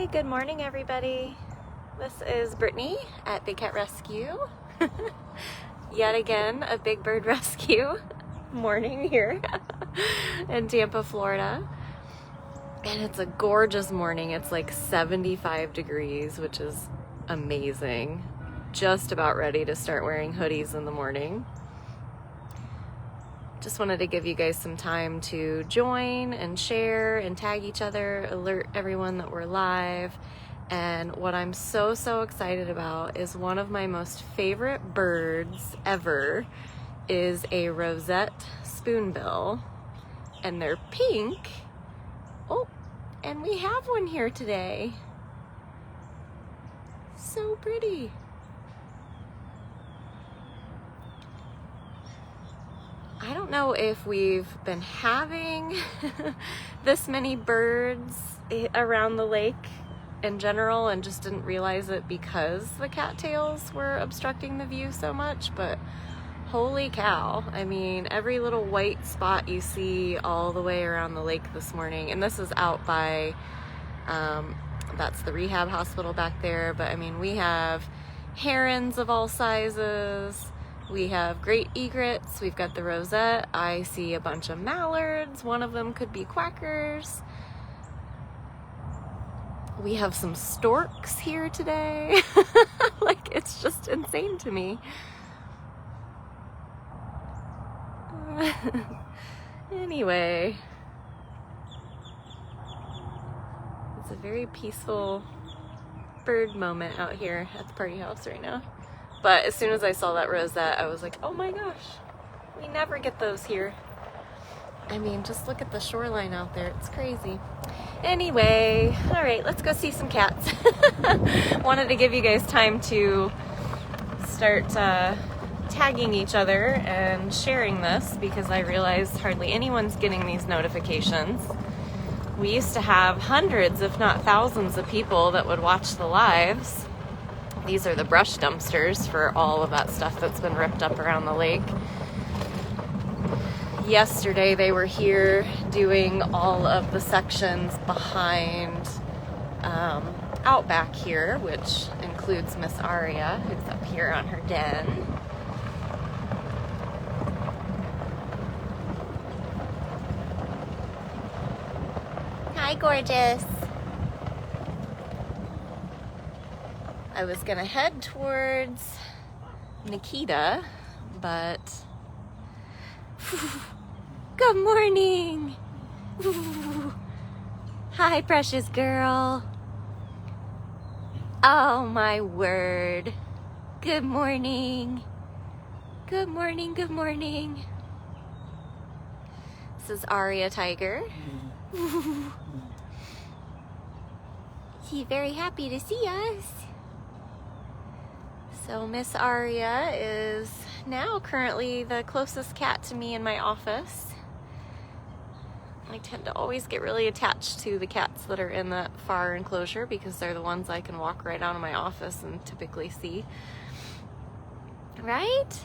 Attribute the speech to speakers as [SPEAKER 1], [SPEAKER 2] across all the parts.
[SPEAKER 1] Hi, good morning everybody. This is Brittany at Big Cat Rescue. Yet again, a big bird rescue morning here in Tampa, Florida. And it's a gorgeous morning. It's like 75 degrees, which is amazing. Just about ready to start wearing hoodies in the morning. Just wanted to give you guys some time to join and share and tag each other, alert everyone that we're live. And what I'm so excited about is one of my most favorite birds ever is a rosette spoonbill, and they're pink. Oh, and we have one here today. So pretty. I don't know if we've been having this many birds around the lake in general and just didn't realize it because the cattails were obstructing the view so much, but holy cow. I mean, every little white spot you see all the way around the lake this morning, and this is out by, that's the Rehab hospital back there, but I mean, we have herons of all sizes. We have great egrets, we've got the rosette, I see a bunch of mallards, one of them could be quackers. We have some storks here today. Like, it's just insane to me. Anyway, it's a very peaceful bird moment out here at the party house right now. But as soon as I saw that rosette, I was like, oh my gosh, we never get those here. I mean, just look at the shoreline out there. It's crazy. Anyway, all right, let's go see some cats. Wanted to give you guys time to start tagging each other and sharing this because I realized hardly anyone's getting these notifications. We used to have hundreds, if not thousands, of people that would watch the lives. These are the brush dumpsters for all of that stuff that's been ripped up around the lake. Yesterday they were here doing all of the sections behind out back here, which includes Miss Aria, who's up here on her den. Hi, gorgeous. I was gonna head towards Nikita, but good morning. Hi, precious girl. Oh my word. Good morning. Good morning, good morning. This is Aria Tiger. She's very happy to see us. So Miss Arya is now currently the closest cat to me in my office. I tend to always get really attached to the cats that are in that far enclosure because they're the ones I can walk right out of my office and typically see. Right?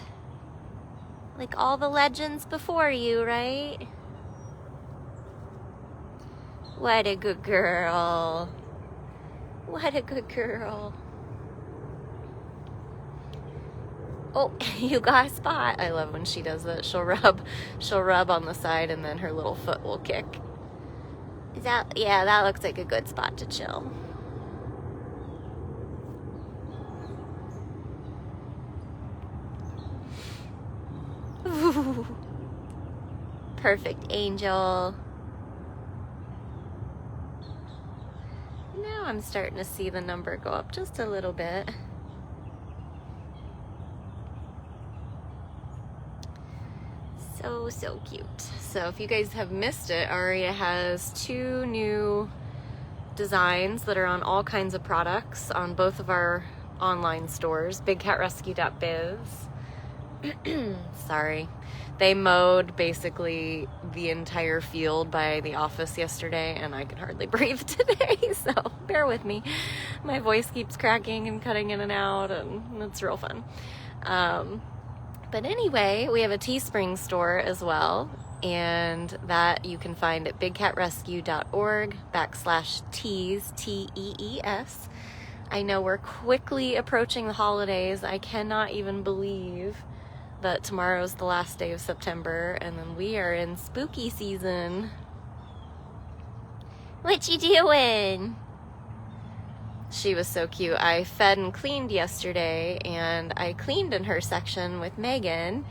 [SPEAKER 1] Like all the legends before you, right? What a good girl. What a good girl. Oh, you got a spot. I love when she does that. She'll rub on the side and then her little foot will kick. Is that, yeah, that looks like a good spot to chill. Ooh. Perfect angel. Now I'm starting to see the number go up just a little bit. So cute. So if you guys have missed it, Aria has 2 new designs that are on all kinds of products on both of our online stores, bigcatrescue.biz. Sorry. They mowed basically the entire field by the office yesterday and I could hardly breathe today, so bear with me. My voice keeps cracking and cutting in and out and it's real fun. But anyway, we have a Teespring store as well. and that you can find at bigcatrescue.org/tees, T-E-E-S. I know we're quickly approaching the holidays. I cannot even believe that tomorrow's the last day of September, and then we are in spooky season. What you doing? She was so cute. I fed and cleaned yesterday, and I cleaned in her section with Megan,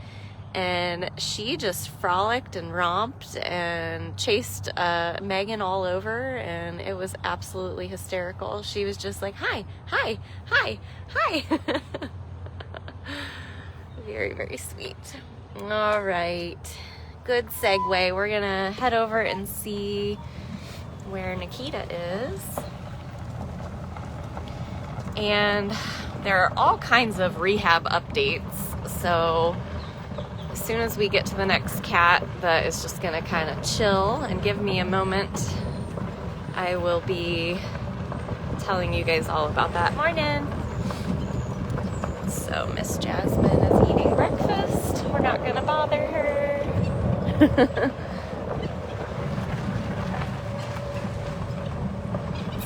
[SPEAKER 1] and she just frolicked and romped and chased Megan all over, and it was absolutely hysterical. She was just like, hi, hi, hi, hi. Very, very sweet. All right, good segue. We're gonna head over and see where Nikita is. And there are all kinds of rehab updates, so as soon as we get to the next cat that is just gonna kind of chill and give me a moment, I will be telling you guys all about that. Morning! So Miss Jasmine is eating breakfast. We're not gonna bother her.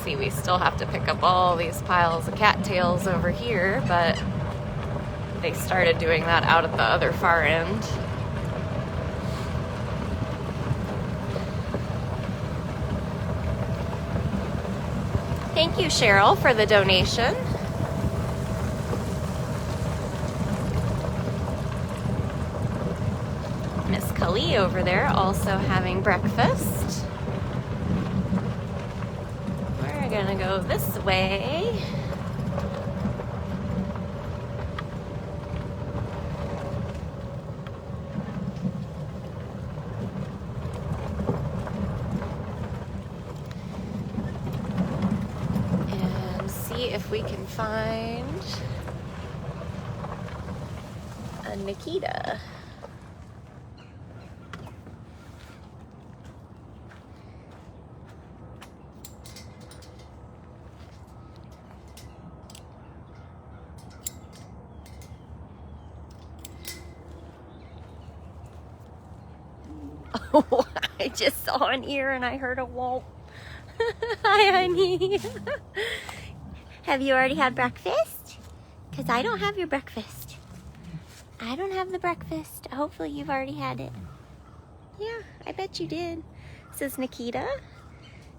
[SPEAKER 1] See, we still have to pick up all these piles of cattails over here, but they started doing that out at the other far end. Thank you, Cheryl, for the donation. Miss Kali over there also having breakfast. We're gonna go this way. And see if we can find a Nikita. Oh, I just saw an ear and I heard a whoop. Hi, honey. Have you already had breakfast? Because I don't have your breakfast. I don't have the breakfast. Hopefully you've already had it. Yeah, I bet you did. This is Nikita.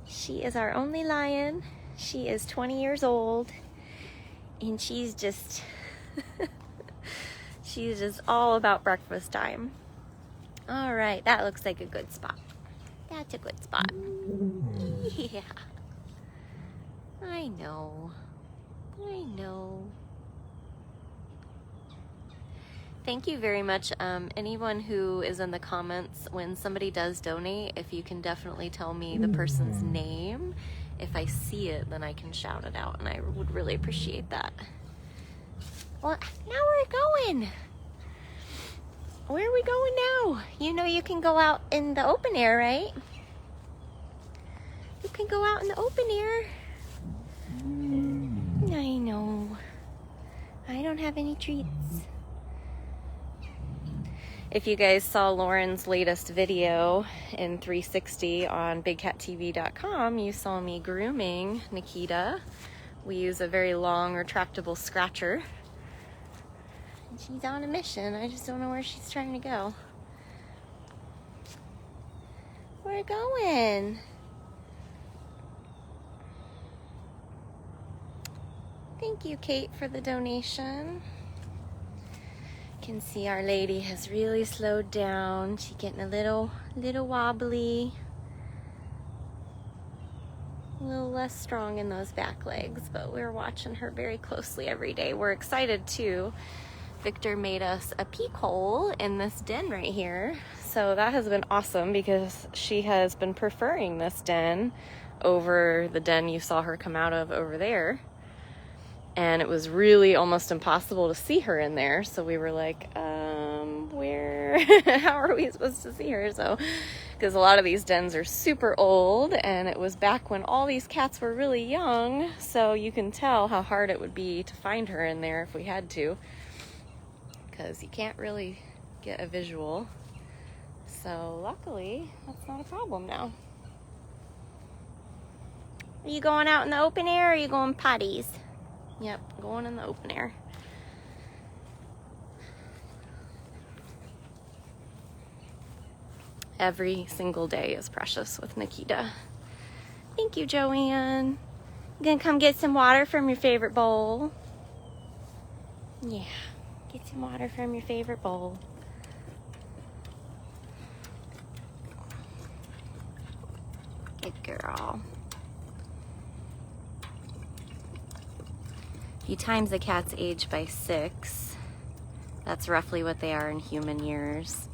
[SPEAKER 1] She is our only lion. She is 20 years old. And she's just... she's just all about breakfast time. All right, that looks like a good spot. That's a good spot. Yeah. I know. I know. Thank you very much. Anyone who is in the comments, when somebody does donate, if you can definitely tell me the person's name. If I see it, then I can shout it out, and I would really appreciate that. Well, now we're going. Where are we going now? You know you can go out in the open air, right? You can go out in the open air. I know. I don't have any treats. If you guys saw Lauren's latest video in 360 on bigcattv.com, you saw me grooming Nikita. We use a very long retractable scratcher. She's on a mission. I just don't know where she's trying to go. We're going. Thank you, Kate, for the donation. You can see our lady has really slowed down. She's getting a little wobbly. A little less strong in those back legs, but we're watching her very closely every day. We're excited too. Victor made us a peek hole in this den right here. So that has been awesome because she has been preferring this den over the den you saw her come out of over there. And it was really almost impossible to see her in there. So we were like, where, how are we supposed to see her? So, because a lot of these dens are super old and it was back when all these cats were really young. So you can tell how hard it would be to find her in there if we had to. Because you can't really get a visual. So luckily, that's not a problem now. Are you going out in the open air or are you going potties? Yep, going in the open air. Every single day is precious with Nikita. Thank you, Joanne. You gonna come get some water from your favorite bowl? Yeah, get some water from your favorite bowl. Good girl. If you times a cat's age by 6, that's roughly what they are in human years.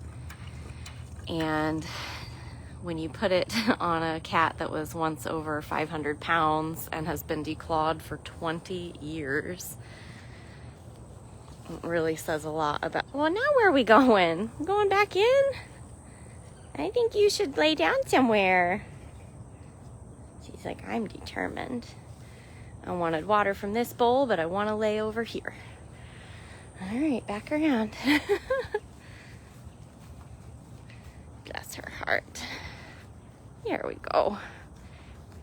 [SPEAKER 1] And when you put it on a cat that was once over 500 pounds and has been declawed for 20 years, it really says a lot about... Well, now where are we going? Going back in? I think you should lay down somewhere. She's like, I'm determined. I wanted water from this bowl, but I want to lay over here. All right, back around. Bless her heart. Here we go.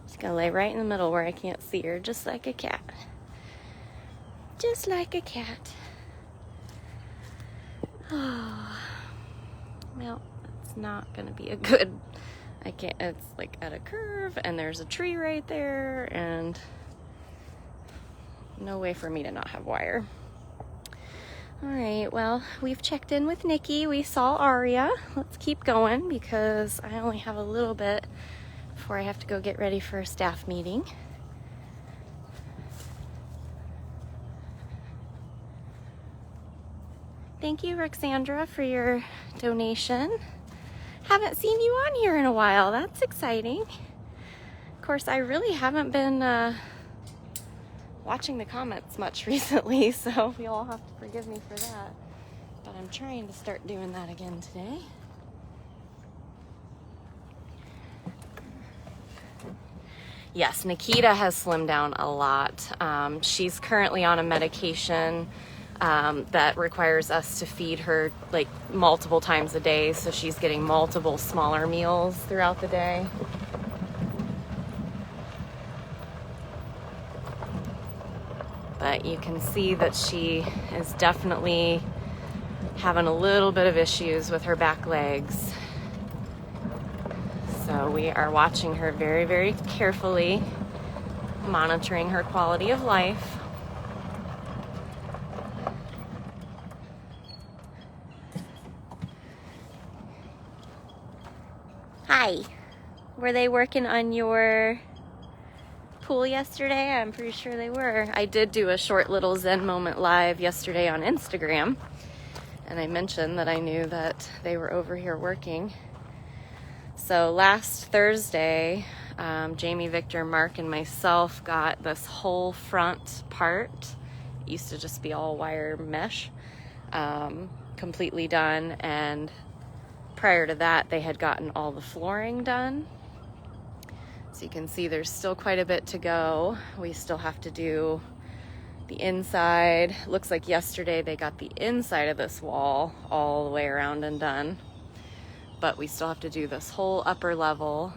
[SPEAKER 1] She's gonna lay right in the middle where I can't see her, just like a cat. Just like a cat. Oh, well, it's not gonna be a good... I can't... It's like at a curve, and there's a tree right there, and no way for me to not have wire. All right, well, we've checked in with Nikki. We saw Aria. Let's keep going because I only have a little bit before I have to go get ready for a staff meeting. Thank you, Roxandra, for your donation. Haven't seen you on here in a while. That's exciting. Of course, I really haven't been watching the comments much recently, so you'll all have to forgive me for that. But I'm trying to start doing that again today. Yes, Nikita has slimmed down a lot. She's currently on a medication that requires us to feed her like multiple times a day, so she's getting multiple smaller meals throughout the day. But you can see that she is definitely having a little bit of issues with her back legs. So we are watching her very, very carefully, monitoring her quality of life. Hi. Were they working on your pool yesterday? I'm pretty sure they were. I did do a short little Zen moment live yesterday on Instagram, and I mentioned that I knew that they were over here working. So last Thursday, Jamie, Victor, Mark, and myself got this whole front part. It used to just be all wire mesh, completely done, and prior to that they had gotten all the flooring done. So you can see there's still quite a bit to go. We still have to do the inside. Looks like yesterday they got the inside of this wall all the way around and done. But we still have to do this whole upper level.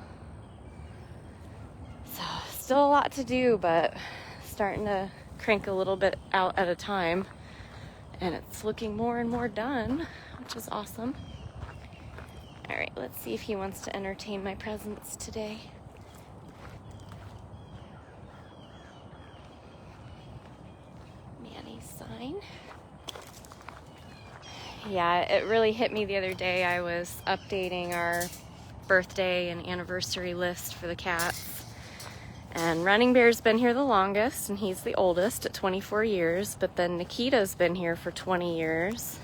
[SPEAKER 1] So still a lot to do, but starting to crank a little bit out at a time. And it's looking more and more done, which is awesome. All right, let's see if he wants to entertain my presence today. Sign. Yeah, it really hit me the other day. I was updating our birthday and anniversary list for the cats, and Running Bear's been here the longest, and he's the oldest at 24 years, but then Nikita's been here for 20 years.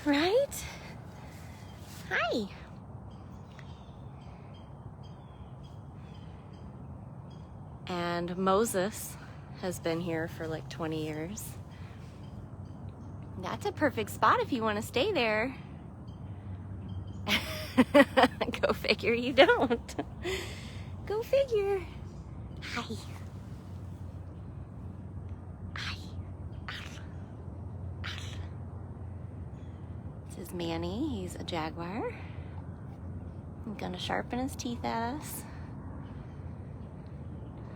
[SPEAKER 1] Right? Hi. And Moses has been here for like 20 years. That's a perfect spot if you want to stay there. Go figure you don't. Go figure. Hi. Hi. This is Manny. He's a Jaguar. He's gonna sharpen his teeth at us.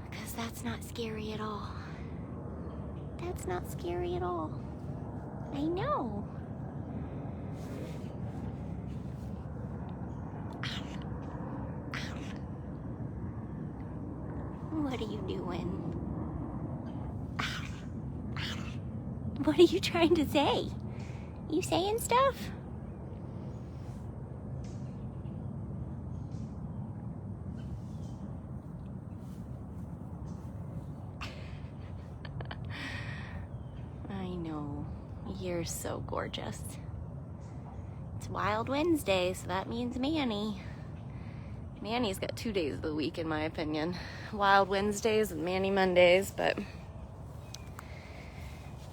[SPEAKER 1] Because that's not scary at all. That's not scary at all. I know. What are you doing? What are you trying to say? You saying stuff? I know. You're so gorgeous. It's Wild Wednesday, so that means Manny. Manny's got 2 days of the week, in my opinion. Wild Wednesdays and Manny Mondays, but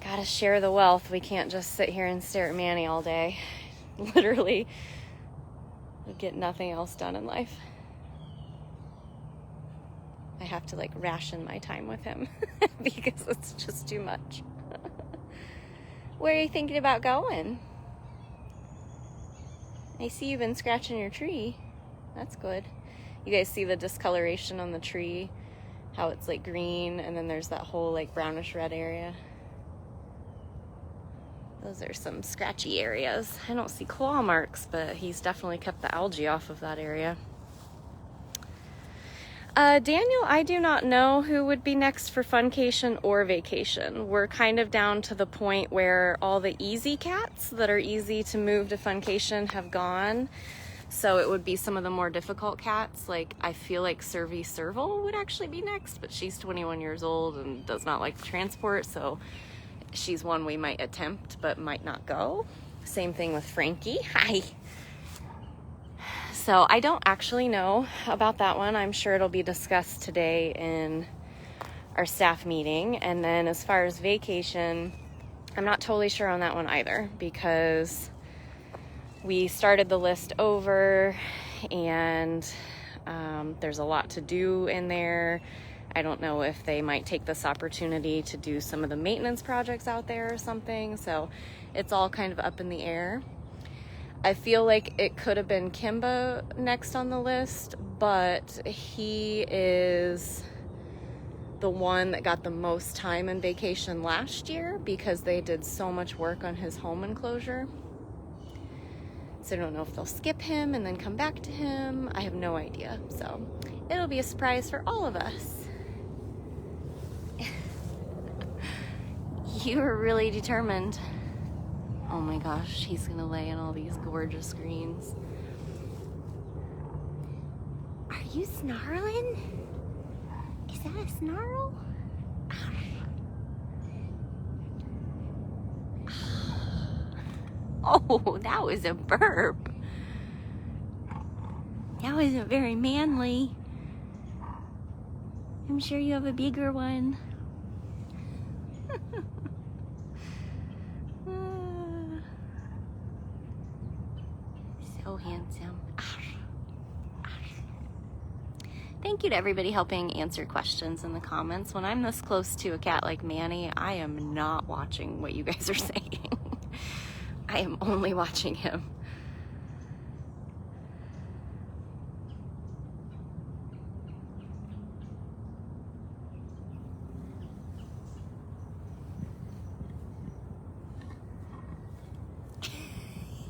[SPEAKER 1] gotta share the wealth. We can't just sit here and stare at Manny all day. Literally, we get nothing else done in life. I have to like ration my time with him because it's just too much. Where are you thinking about going? I see you've been scratching your tree. That's good. You guys see the discoloration on the tree? How it's like green and then there's that whole like brownish red area. Those are some scratchy areas. I don't see claw marks, but he's definitely kept the algae off of that area. Daniel, I do not know who would be next for funcation or vacation. We're kind of down to the point where all the easy cats that are easy to move to funcation have gone. So it would be some of the more difficult cats. Like I feel like Serval would actually be next, but she's 21 years old and does not like transport. So she's one we might attempt, but might not go. Same thing with Frankie. Hi. So I don't actually know about that one. I'm sure it'll be discussed today in our staff meeting. And then as far as vacation, I'm not totally sure on that one either because we started the list over and there's a lot to do in there. I don't know if they might take this opportunity to do some of the maintenance projects out there or something. So it's all kind of up in the air. I feel like it could have been Kimba next on the list, but he is the one that got the most time in vacation last year because they did so much work on his home enclosure. So I don't know if they'll skip him and then come back to him. I have no idea. So it'll be a surprise for all of us. You were really determined. Oh my gosh, he's gonna lay in all these gorgeous greens. Are you snarling? Is that a snarl? Oh, that was a burp. That wasn't very manly. I'm sure you have a bigger one. So handsome. Thank you to everybody helping answer questions in the comments. When I'm this close to a cat like Manny, I am not watching what you guys are saying. I am only watching him.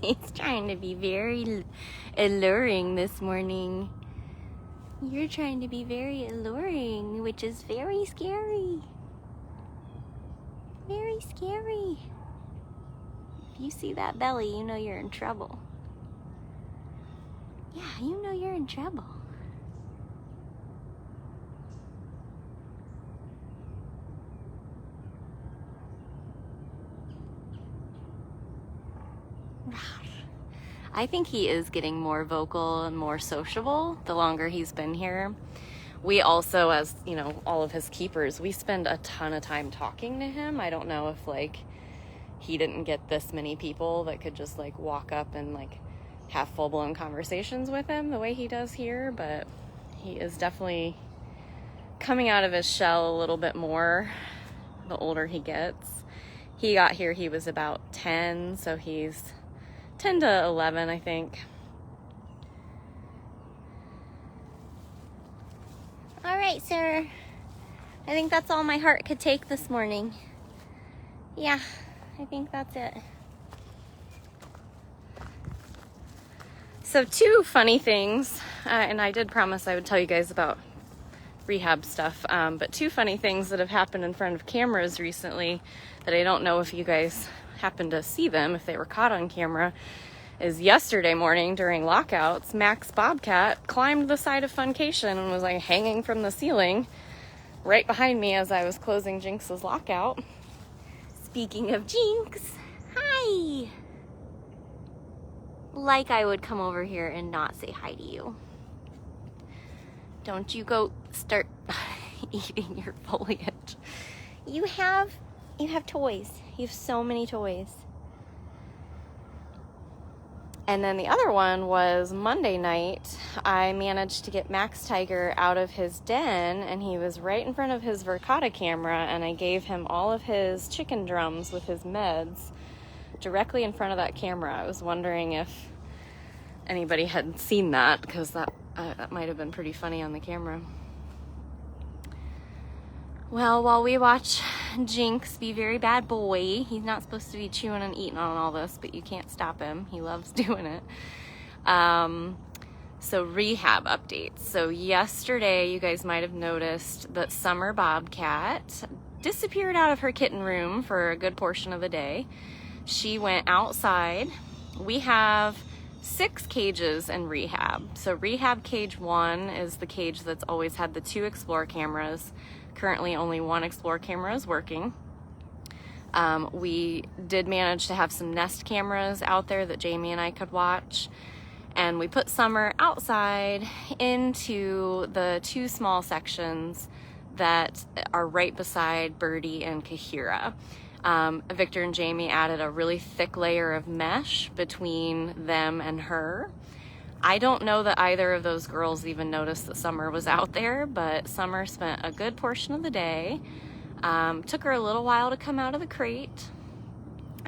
[SPEAKER 1] He's trying to be very alluring this morning. You're trying to be very alluring, which is very scary. Very scary. If you see that belly, you know you're in trouble. Yeah, you know you're in trouble. I think he is getting more vocal and more sociable the longer he's been here. We also, as you know, all of his keepers, we spend a ton of time talking to him. I don't know if like he didn't get this many people that could just like walk up and like have full-blown conversations with him the way he does here, but he is definitely coming out of his shell a little bit more the older he gets. He got here, he was about 10, so he's 10 to 11, I think. All right, sir. I think that's all my heart could take this morning. Yeah, I think that's it. So 2 funny things, and I did promise I would tell you guys about rehab stuff, but 2 funny things that have happened in front of cameras recently that I don't know if you guys happened to see them, if they were caught on camera, is yesterday morning during lockouts, Max Bobcat climbed the side of Funcation and was like hanging from the ceiling right behind me as I was closing Jinx's lockout. Speaking of Jinx, hi! Like I would come over here and not say hi to you. Don't you go start eating your foliage. You have toys. You have so many toys. And then the other one was Monday night. I managed to get Max Tiger out of his den, and he was right in front of his Verkada camera, and I gave him all of his chicken drums with his meds directly in front of that camera. I was wondering if anybody had seen that, because that might have been pretty funny on the camera. Well, while we watch Jinx be very bad boy, he's not supposed to be chewing and eating on all this, but you can't stop him. He loves doing it. So rehab updates. So yesterday, you guys might have noticed that Summer Bobcat disappeared out of her kitten room for a good portion of the day. She went outside. We have 6 cages in rehab. So rehab cage 1 is the cage that's always had the 2 Explore cameras. Currently only 1 Explore camera is working. We did manage to have some Nest cameras out there that Jamie and I could watch. And we put Summer outside into the 2 small sections that are right beside Birdie and Kahira. Victor and Jamie added a really thick layer of mesh between them and her. I don't know that either of those girls even noticed that Summer was out there, but Summer spent a good portion of the day. Took her a little while to come out of the crate,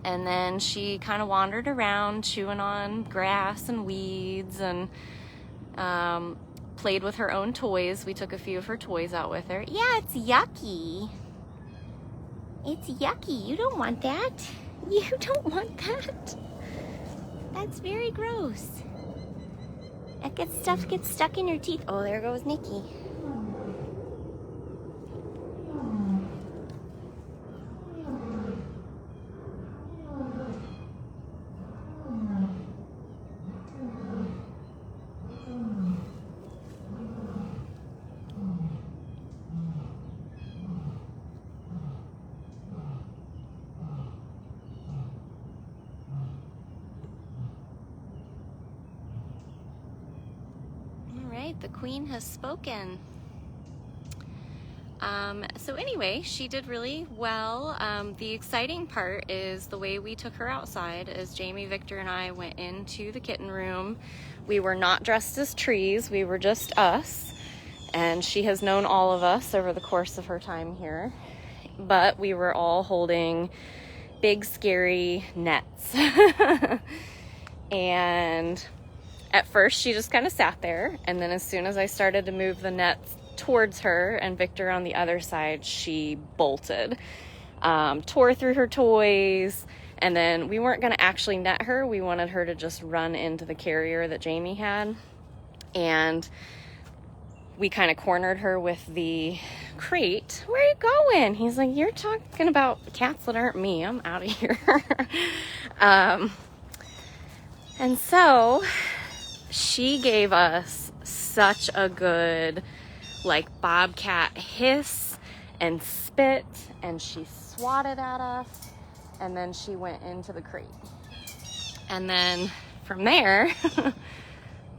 [SPEAKER 1] and then she kind of wandered around chewing on grass and weeds and played with her own toys. We took a few of her toys out with her. Yeah, it's yucky. It's yucky. You don't want that. You don't want that. That's very gross. Stuff gets stuck in your teeth. Oh, there goes Nikki. The queen has spoken. So anyway, she did really well. The exciting part is the way we took her outside. As Jamie, Victor, and I went into the kitten room, we were not dressed as trees. We were just us, and she has known all of us over the course of her time here. But we were all holding big, scary nets. And at first, she just kind of sat there, and then as soon as I started to move the nets towards her and Victor on the other side, she bolted, tore through her toys, and then we weren't going to actually net her. We wanted her to just run into the carrier that Jamie had, and we kind of cornered her with the crate. Where are you going? He's like, you're talking about cats that aren't me. I'm out of here. And so she gave us such a good, like, Bobcat hiss and spit, and she swatted at us, and then she went into the crate. And then from there,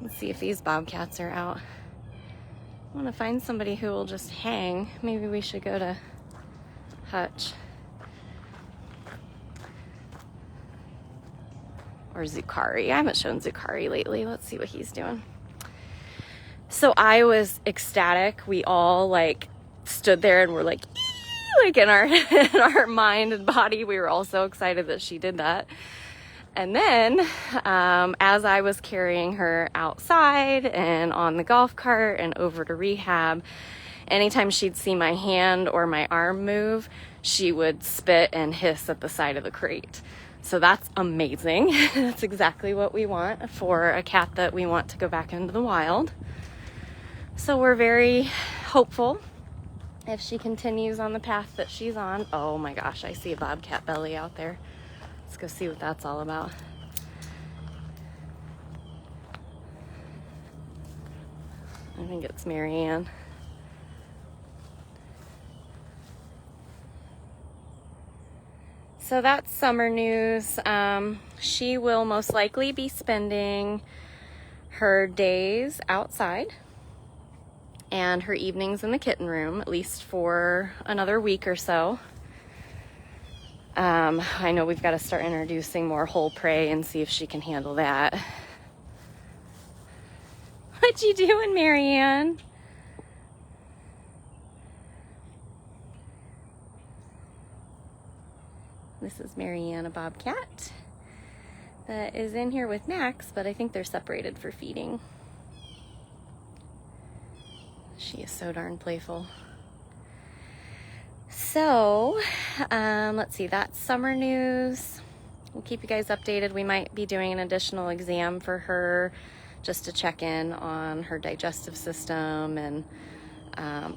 [SPEAKER 1] let's see if these Bobcats are out. I want to find somebody who will just hang. Maybe we should go to Hutch. Or Zucari. I haven't shown Zucari lately. Let's see what he's doing. So I was ecstatic. We all like stood there and were like, ee! Like in our mind and body, we were all so excited that she did that. And then as I was carrying her outside and on the golf cart and over to rehab, anytime she'd see my hand or my arm move, she would spit and hiss at the side of the crate. So that's amazing. That's exactly what we want for a cat that we want to go back into the wild. So we're very hopeful if she continues on the path that she's on. Oh my gosh, I see a bobcat belly out there. Let's go see what that's all about. I think it's MaryAnn. So that's summer news. She will most likely be spending her days outside and her evenings in the kitten room, at least for another week or so. I know we've got to start introducing more whole prey and see if she can handle that. What you doing, MaryAnn? This is MaryAnn, a bobcat that is in here with Max, but I think they're separated for feeding. She is so darn playful. So, let's see, that's summer news. We'll keep you guys updated. We might be doing an additional exam for her just to check in on her digestive system and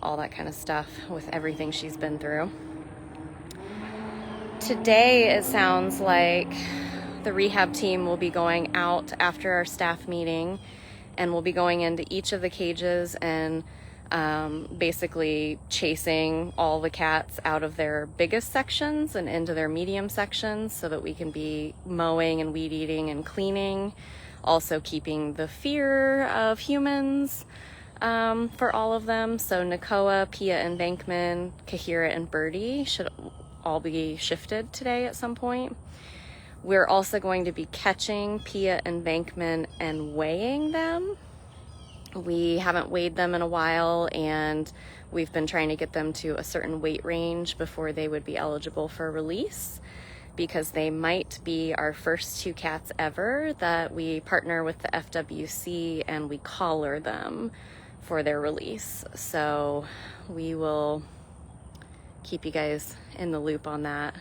[SPEAKER 1] all that kind of stuff with everything she's been through. Today, it sounds like the rehab team will be going out after our staff meeting, and we'll be going into each of the cages and basically chasing all the cats out of their biggest sections and into their medium sections so that we can be mowing and weed eating and cleaning, also keeping the fear of humans for all of them. So Nakoa, Pia and Bankman, Kahira and Birdie should all be shifted today at some point. We're also going to be catching Pia and Bankman and weighing them. We haven't weighed them in a while, and we've been trying to get them to a certain weight range before they would be eligible for release, because they might be our first 2 cats ever that we partner with the FWC and we collar them for their release. So we will keep you guys in the loop on that.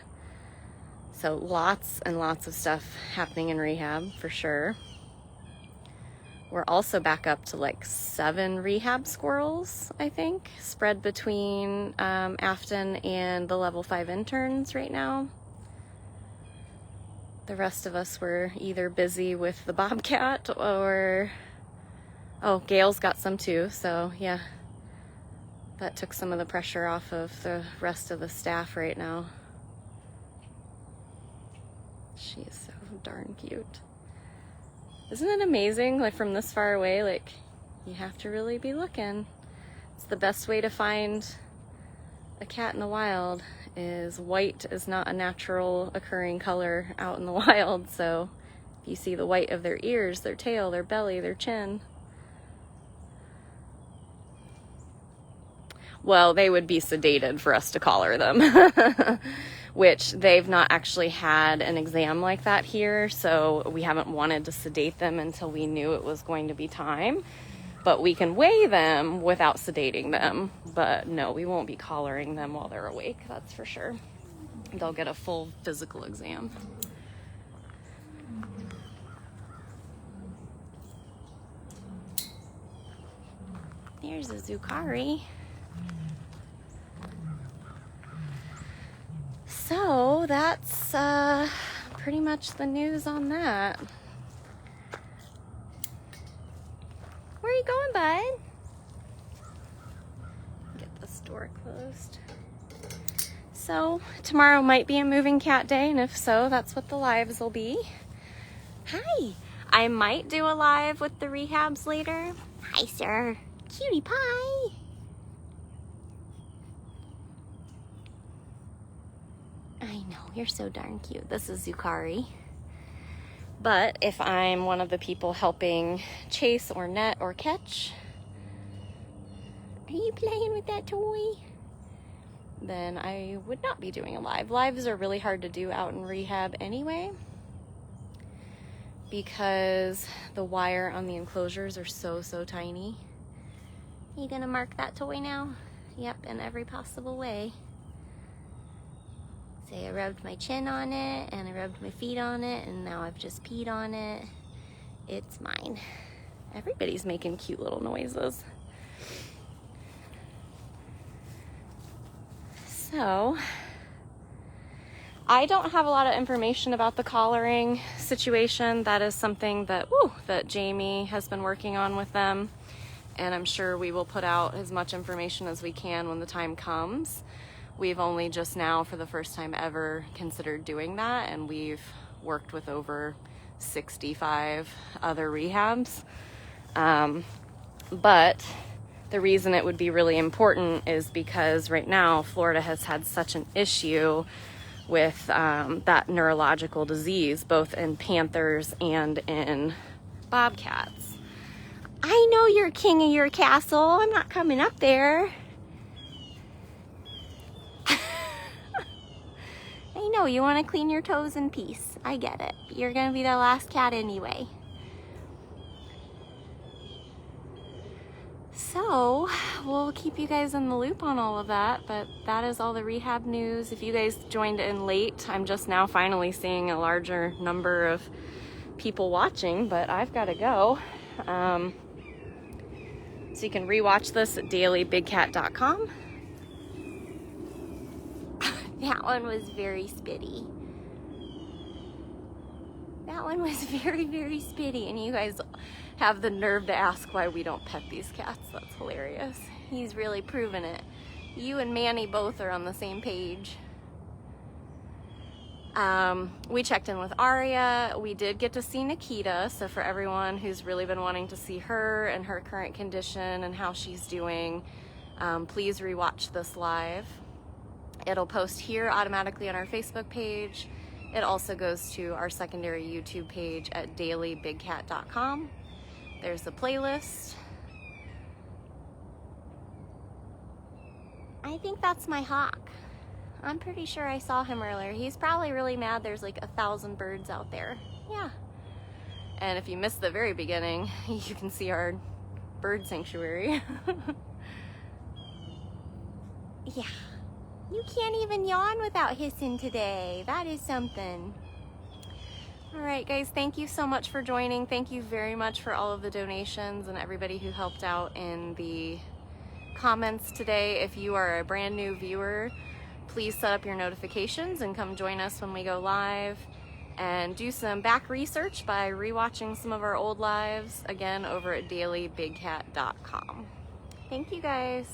[SPEAKER 1] So lots and lots of stuff happening in rehab for sure. We're also back up to like 7 rehab squirrels, I think, spread between Afton and the level 5 interns right now. The rest of us were either busy with the bobcat or, oh, Gail's got some too, so yeah. That took some of the pressure off of the rest of the staff right now. She is so darn cute. Isn't it amazing? Like from this far away, like you have to really be looking. It's the best way to find a cat in the wild. Is white is not a natural occurring color out in the wild. So if you see the white of their ears, their tail, their belly, their chin, well, they would be sedated for us to collar them. Which they've not actually had an exam like that here, so we haven't wanted to sedate them until we knew it was going to be time. But we can weigh them without sedating them. But no, we won't be collaring them while they're awake, that's for sure. They'll get a full physical exam. There's a Zucari. So that's pretty much the news on that. Where are you going, bud? Get this door closed. So tomorrow might be a moving cat day, and if so, that's what the lives will be. Hi. I might do a live with the rehabs later. Hi, sir. Cutie pie. I know, you're so darn cute. This is Zucari. But if I'm one of the people helping chase or net or catch, are you playing with that toy? Then I would not be doing a live. Lives are really hard to do out in rehab anyway. because the wire on the enclosures are so tiny. You gonna mark that toy now? Yep, in every possible way. Say I rubbed my chin on it, and I rubbed my feet on it, and now I've just peed on it. It's mine. Everybody's making cute little noises. So, I don't have a lot of information about the collaring situation. That is something that, that Jamie has been working on with them. And I'm sure we will put out as much information as we can when the time comes. We've only just now, for the first time ever, considered doing that, and we've worked with over 65 other rehabs. But the reason it would be really important is because right now Florida has had such an issue with that neurological disease, both in panthers and in bobcats. I know you're king of your castle. I'm not coming up there. I know you want to clean your toes in peace. I get it. You're going to be the last cat anyway. So, we'll keep you guys in the loop on all of that, but that is all the rehab news. If you guys joined in late, I'm just now finally seeing a larger number of people watching, but I've got to go. So you can rewatch this at dailybigcat.com. That one was very spitty. That one was very spitty, and you guys have the nerve to ask why we don't pet these cats. That's hilarious. He's really proven it. You and Manny both are on the same page. We checked in with Aria. We did get to see Nikita, so for everyone who's really been wanting to see her and her current condition and how she's doing, please rewatch this live. It'll post here automatically on our Facebook page. It also goes to our secondary YouTube page at dailybigcat.com. There's the playlist. I think that's my hawk. I'm pretty sure I saw him earlier. He's probably really mad there's like 1,000 birds out there. Yeah. And if you missed the very beginning, you can see our bird sanctuary. Yeah. You can't even yawn without hissing today. That is something. All right, guys, thank you so much for joining. Thank you very much for all of the donations and everybody who helped out in the comments today. If you are a brand new viewer, please set up your notifications and come join us when we go live, and do some back research by rewatching some of our old lives, again, over at dailybigcat.com. Thank you, guys.